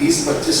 20-25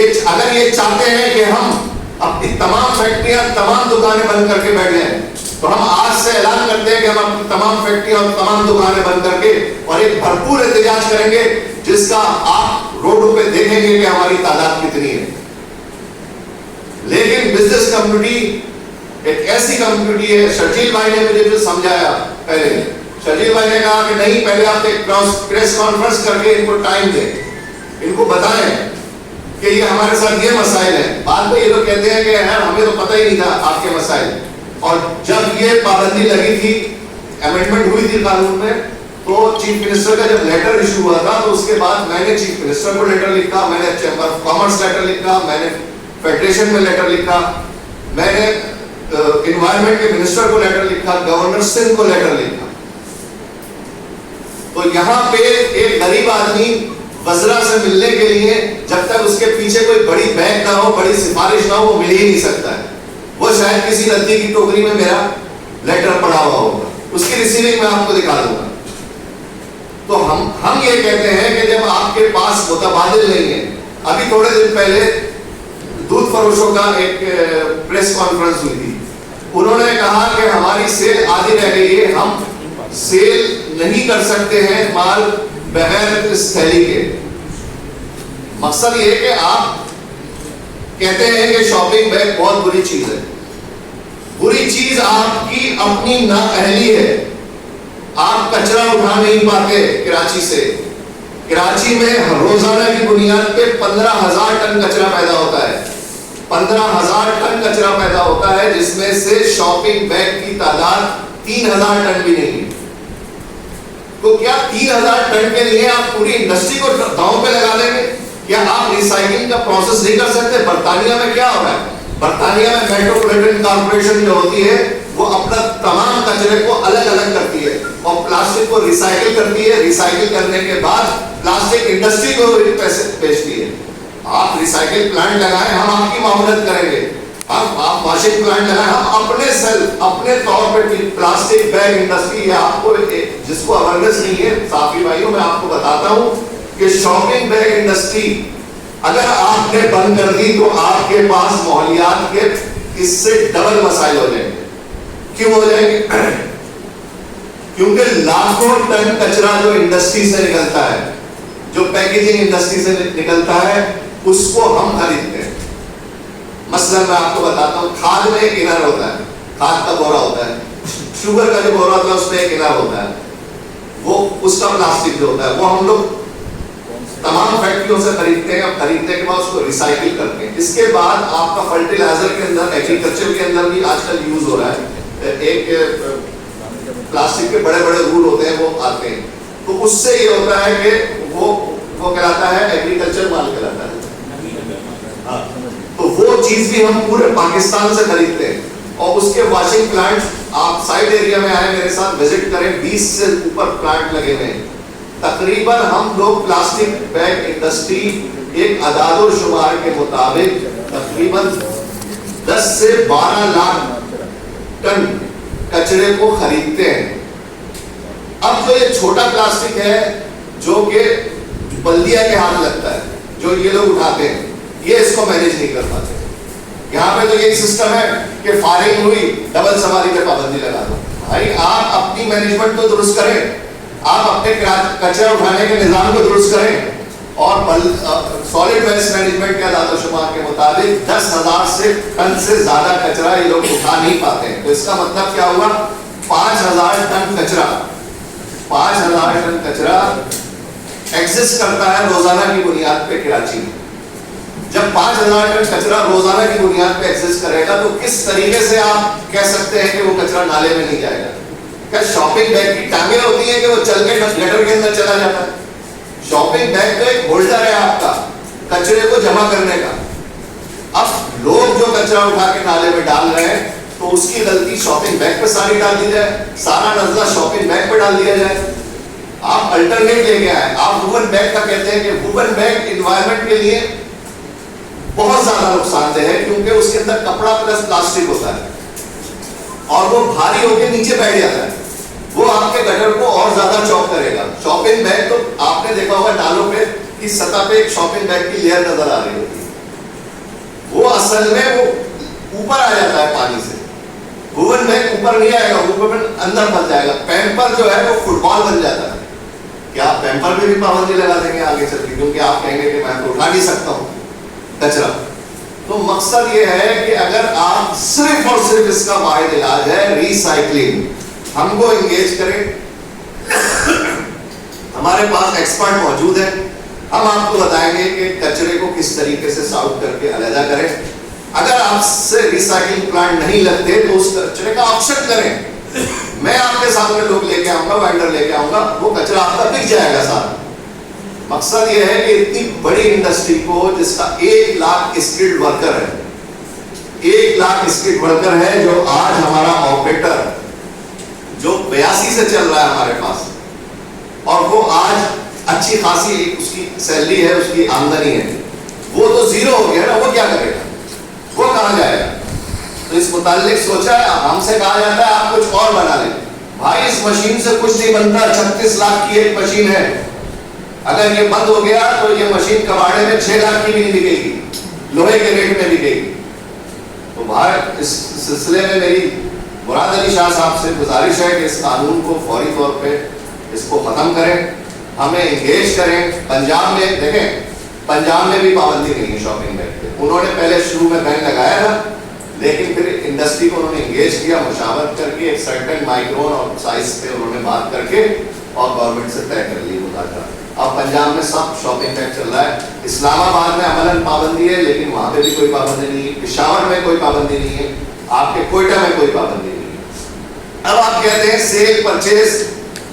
اگر یہ چاہتے ہیں کہ ہم اپنی تمام فیکٹریاں تمام دکانیں بند کر کے بیٹھ جائیں تو ہم آج سے اعلان کرتے ہیں کہ ہم اپنی تمام فیکٹریاں اور تمام دکانیں بند کر کے اور ایک بھرپور احتجاج کریں گے جس کا آپ روڈوں پہ دیکھیں گے کہ ہماری تعداد کتنی ہے. لیکن بزنس کمیونٹی ایک ایسی کمیونٹی ہے, شرجیل بھائی نے مجھے جو سمجھایا پہلے, شرجیل بھائی نے کہا کہ نہیں پہلے آپ ایک پریس کانفرنس کر کے ان کو ٹائم دیں, ان کو بتائیں کہ یہ ہمارے ساتھ یہ مسائل ہیں. بعد میں یہ لوگ کہتے ہیں کہ یار ہمیں تو پتہ ہی نہیں تھا آپ کے مسائل. اور جب یہ پابندی لگی تھی, امینڈمنٹ ہوئی تھی قانون میں, تو چیف منسٹر کا جب لیٹر ایشو ہوا تھا تو اس کے بعد میں نے چیف منسٹر کو لیٹر لکھا, میں نے چیمبر آف کامرس لیٹر لکھا, میں نے فیڈریشن میں لیٹر لکھا, میں نے انوائرمنٹ کے منسٹر کو لیٹر لکھا, گورنر سندھ کو لیٹر لکھا. تو یہاں پہ ایک غریب آدمی وزرا سے ملنے کے لیے جب تک اس کے پیچھے کوئی بڑی بینک نہ ہو, بڑی سفارش نہ ہو, وہ مل ہی نہیں سکتا ہے. وہ شاید کسی ندی کی ٹوکری میں میرا لیٹر پڑا ہوا ہوگا, اس کی ریسیونگ میں آپ کو دکھا دوں گا. تو ہم یہ کہتے ہیں کہ جب آپ کے پاس متبادل نہیں ہے, ابھی تھوڑے دن پہلے دودھ فروشوں کا ایک پریس کانفرنس ہوئی تھی, انہوں نے کہا کہ ہماری سیل آدھی رہ گئی ہے, ہم سیل نہیں کر سکتے ہیں مال بغیر اس تھیلی کے. مقصد یہ ہے کہ آپ کہتے ہیں کہ شاپنگ بیگ بہت بری چیز ہے. بری چیز آپ کی اپنی نااہلی ہے. آپ کچرا اٹھا نہیں پاتے کراچی سے. کراچی میں روزانہ کی بنیاد پہ 15,000 ٹن کچرا پیدا ہوتا ہے. 15,000 ٹن کچرا پیدا ہوتا ہے, جس میں سے شاپنگ بیگ کی تعداد 3,000 ٹن بھی نہیں ہے. تو کیا 3,000 ٹن کے لیے آپ پوری انڈسٹری کو داؤں پہ لگا دیں گے؟ کیا آپ ریسائکلنگ کا پروسیس نہیں کر سکتے؟ برطانیہ میں کیا ہو رہا ہے, برطانیہ میں میٹروپولیٹن کارپوریشن جو ہوتی ہے وہ اپنا تمام کچرے کو الگ الگ کرتی ہے اور پلاسٹک کو ریسائکل کرتی ہے. ریسائکل کرنے کے بعد پلاسٹک انڈسٹری کو پیسے بیچتی ہے. آپ ریسائکل پلانٹ لگائیں, ہم آپ کی معاونت کریں گے. آپ واشنگ پلانٹ لگائیں, ہم اپنے سیلف اپنے طور پہ پلاسٹک بیگ انڈسٹری ہے. آپ کو جس کو اویئرنیس نہیں ہے صحافی بھائیوں, میں آپ کو بتاتا ہوں کہ شاپنگ بیگ انڈسٹری اگر آپ نے بند کر دی تو آپ کے پاس ماحولیات کے اس سے ڈبل مسائل ہو جائیں گے. کیوں ہو جائیں گے؟ کیونکہ لاکھوں ٹن کچرا جو انڈسٹری سے نکلتا ہے, جو پیکیجنگ انڈسٹری سے نکلتا ہے, اس کو ہم خریدتے ہیں. مثلا میں آپ کو بتاتا ہوں, کھاد میں ایک انر ہوتا ہے, کھاد کا بورا ہوتا ہے, شوگر کا جو بورا ہوتا ہے اس میں ایک انر ہوتا ہے, وہ اس کا پلاسٹک جو ہوتا ہے وہ ہم لوگ تمام فیکٹریوں سے خریدتے ہیں. اب خریدنے کے بعد اس کو ریسائکل کرتے ہیں. اس کے بعد آپ کا فرٹیلائزر کے اندر, ایگریکلچر کے اندر بھی آج کل یوز ہو رہا ہے, ایک پلاسٹک کے بڑے بڑے رول ہوتے ہیں وہ آتے ہیں. تو اس سے یہ ہوتا ہے کہ وہ کہلاتا ہے ایگریکلچر مال کہلاتا ہے. تو وہ چیز بھی ہم پورے پاکستان سے خریدتے ہیں. اور اس کے واشنگ پلانٹ, آپ سائڈ ایریا میں آئے میرے ساتھ وزٹ کریں, 20 سے اوپر پلانٹ لگے ہوئے ہیں. تقریباً ہم لوگ پلاسٹک بیگ انڈسٹری ایک اعداد و شمار کے مطابق تقریباً 10 سے 12 لاکھ ٹن کچرے کو خریدتے ہیں. اب جو یہ چھوٹا پلاسٹک ہے جو کہ بلدیہ کے ہاتھ لگتا ہے, جو یہ لوگ اٹھاتے ہیں, یہ اس کو مینیج نہیں کر پاتے. یہاں پہ تو یہ سسٹم ہے کہ فائرنگ ہوئی, ڈبل سواری پہ پابندی لگا دو. بھائی آپ اپنی مینجمنٹ کو درست کریں, آپ اپنے کچرا اٹھانے کے نظام کو درست کریں, اور سالڈ ویسٹ مینجمنٹ کے اعداد و شمار کے مطابق 10,000 ٹن سے زیادہ کچرا یہ لوگ اٹھا نہیں پاتے ہیں. تو اس کا مطلب کیا ہوا, 5,000 ٹن کچرا 5,000 ٹن کچرا ایگزسٹ کرتا ہے روزانہ کی بنیاد پہ کراچی میں. جب 5,000 ٹن کچرا روزانہ کی بنیاد پہ ایگزسٹ کرے گا تو کس طریقے سے آپ کہہ سکتے ہیں کہ وہ کچرا نالے میں نہیں جائے گا؟ کیا شاپنگ بیگ کی ٹانگیں ہوتی ہیں کہ وہ چل کے گٹر کے اندر چلا جاتا ہے؟ شاپنگ بیگ تو ایک ہولڈر ہے آپ کا کچرے کو جمع کرنے کا. اب لوگ جو کچرا اٹھا کے نالے میں ڈال رہے ہیں تو اس کی غلطی شاپنگ بیگ پہ ساری ڈال دی جائے, سارا نزلہ شاپنگ بیگ پہ ڈال دیا جائے. آپ الٹرنیٹ لے کے آئے. آپ وومن بیگ کا کہتے ہیں کہ وومن بیگ انوائرمنٹ کے لیے بہت زیادہ نقصان دہ ہے, کیونکہ اس کے اندر کپڑا پلس پلاسٹک ہوتا ہے اور وہ بھاری ہو کے نیچے بیٹھ جاتا ہے. وہ آپ کے گٹر کو اور زیادہ چوک کرے گا. شاپنگ بیگ تو آپ نے دیکھا ہوگا نالوں پہ کی سطح پہ ایک شاپنگ بیگ کی لیئر نظر آ رہی ہوتی ہے. وہ اصل میں وہ اوپر آ جاتا ہے پانی سے. اوون بیگ اوپر نہیں آئے گا, اوون اندر پھنس جائے گا. پیمپر جو ہے وہ فٹ بال بن جاتا ہے. کیا آپ پیمپر پہ بھی پابندی لگا دیں گے آگے چل کے, کیونکہ آپ کہیں گے کہ میں تو اٹھا نہیں سکتا ہوں کچرا. تو مقصد یہ ہے کہ اگر آپ صرف اور صرف اس کا واحد علاج ہے ریسائکلنگ, ہم کو انگیج کریں. ہمارے پاس ایکسپرٹ موجود ہیں, ہم آپ کو بتائیں گے کہ کچرے کو کس طریقے سے ساؤٹ کر کے علیحدہ کریں. اگر آپ سے ریسائکلنگ پلانٹ نہیں لگتے تو اس کچرے کا آپشن کریں. میں آپ کے سامنے لوگ لے کے آؤں گا, وینڈر لے کے آؤں گا, وہ کچرا آپ کا بک جائے گا سارا. مقصد یہ ہے کہ اتنی بڑی انڈسٹری کو جس کا 1 لاکھ اسکلڈ ورکر ہے, 1 لاکھ اسکلڈ ورکر ہے, جو آج ہمارا آپریٹر جو 82 سے چل رہا ہے ہمارے پاس, اور وہ آج اچھی خاصی اس کی سیلری ہے, اس کی آمدنی ہے, وہ تو زیرو ہو گیا نا. وہ کیا کرے گا, وہ کہاں جائے گا؟ تو اس متعلق سوچا ہے. ہم سے کہا جاتا ہے آپ کچھ اور بنا لیں. بھائی اس مشین سے کچھ نہیں بنتا. 36 لاکھ کی ایک مشین ہے, اگر یہ بند ہو گیا تو یہ مشین کباڑے میں 6 لاکھ کی بھی نہیں بکے گی, لوہے کے ریٹ میں بکے گی. تو بھائی اس سلسلے میں میری مراد علی شاہ صاحب سے گزارش ہے کہ اس قانون کو فوری طور پہ اس کو ختم کریں, ہمیں انگیج کریں. پنجاب میں دیکھیں, پنجاب میں بھی پابندی نہیں ہے شاپنگ بیگ پہ. انہوں نے پہلے شروع میں بین لگایا تھا, لیکن پھر انڈسٹری کو انہوں نے انگیج کیا, مشاورت کر کے ایک سرٹن مائکرون اور سائز پہ انہوں نے بات کر کے اور گورنمنٹ سے طے کر لی مذاکرہ. اب پنجاب میں سب شاپنگ بیگ چل رہا ہے. اسلام آباد میں عملاً پابندی ہے, لیکن وہاں پہ بھی کوئی پابندی نہیں ہے. پشاور میں کوئی پابندی نہیں ہے, آپ کے کوئٹہ میں کوئی پابندی نہیں ہے. اب آپ کہتے ہیں سیل, پرچیز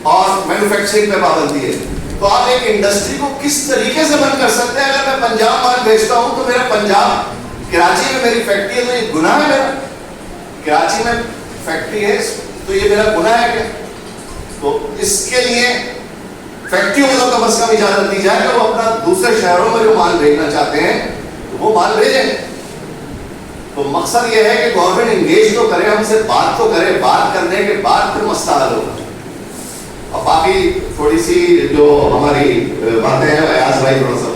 اور مینوفیکچرنگ پہ پابندی ہے, تو آپ ایک انڈسٹری کو کس طریقے سے بند کر سکتے ہیں؟ اگر میں پنجاب مال بیچتا ہوں تو میرا پنجاب, کراچی میں میری فیکٹری ہے تو یہ گناہ ہے میرا. کراچی میں فیکٹری ہے تو یہ میرا گناہ ہے کیا؟ تو اس کے لیے فیکٹریوں کو کم از کم اجازت دی جائے کہ وہ اپنا دوسرے شہروں میں جو مال بھیجنا چاہتے ہیں تو وہ مال بھیجیں. تو مقصد یہ ہے کہ گورنمنٹ انگیج تو کرے, ہم سے بات تو کرے, بات کرنے کے بعد پھر مسئلہ حل ہوگا. اور باقی تھوڑی سی جو ہماری باتیں ہیں ایاز بھائی تھوڑا سا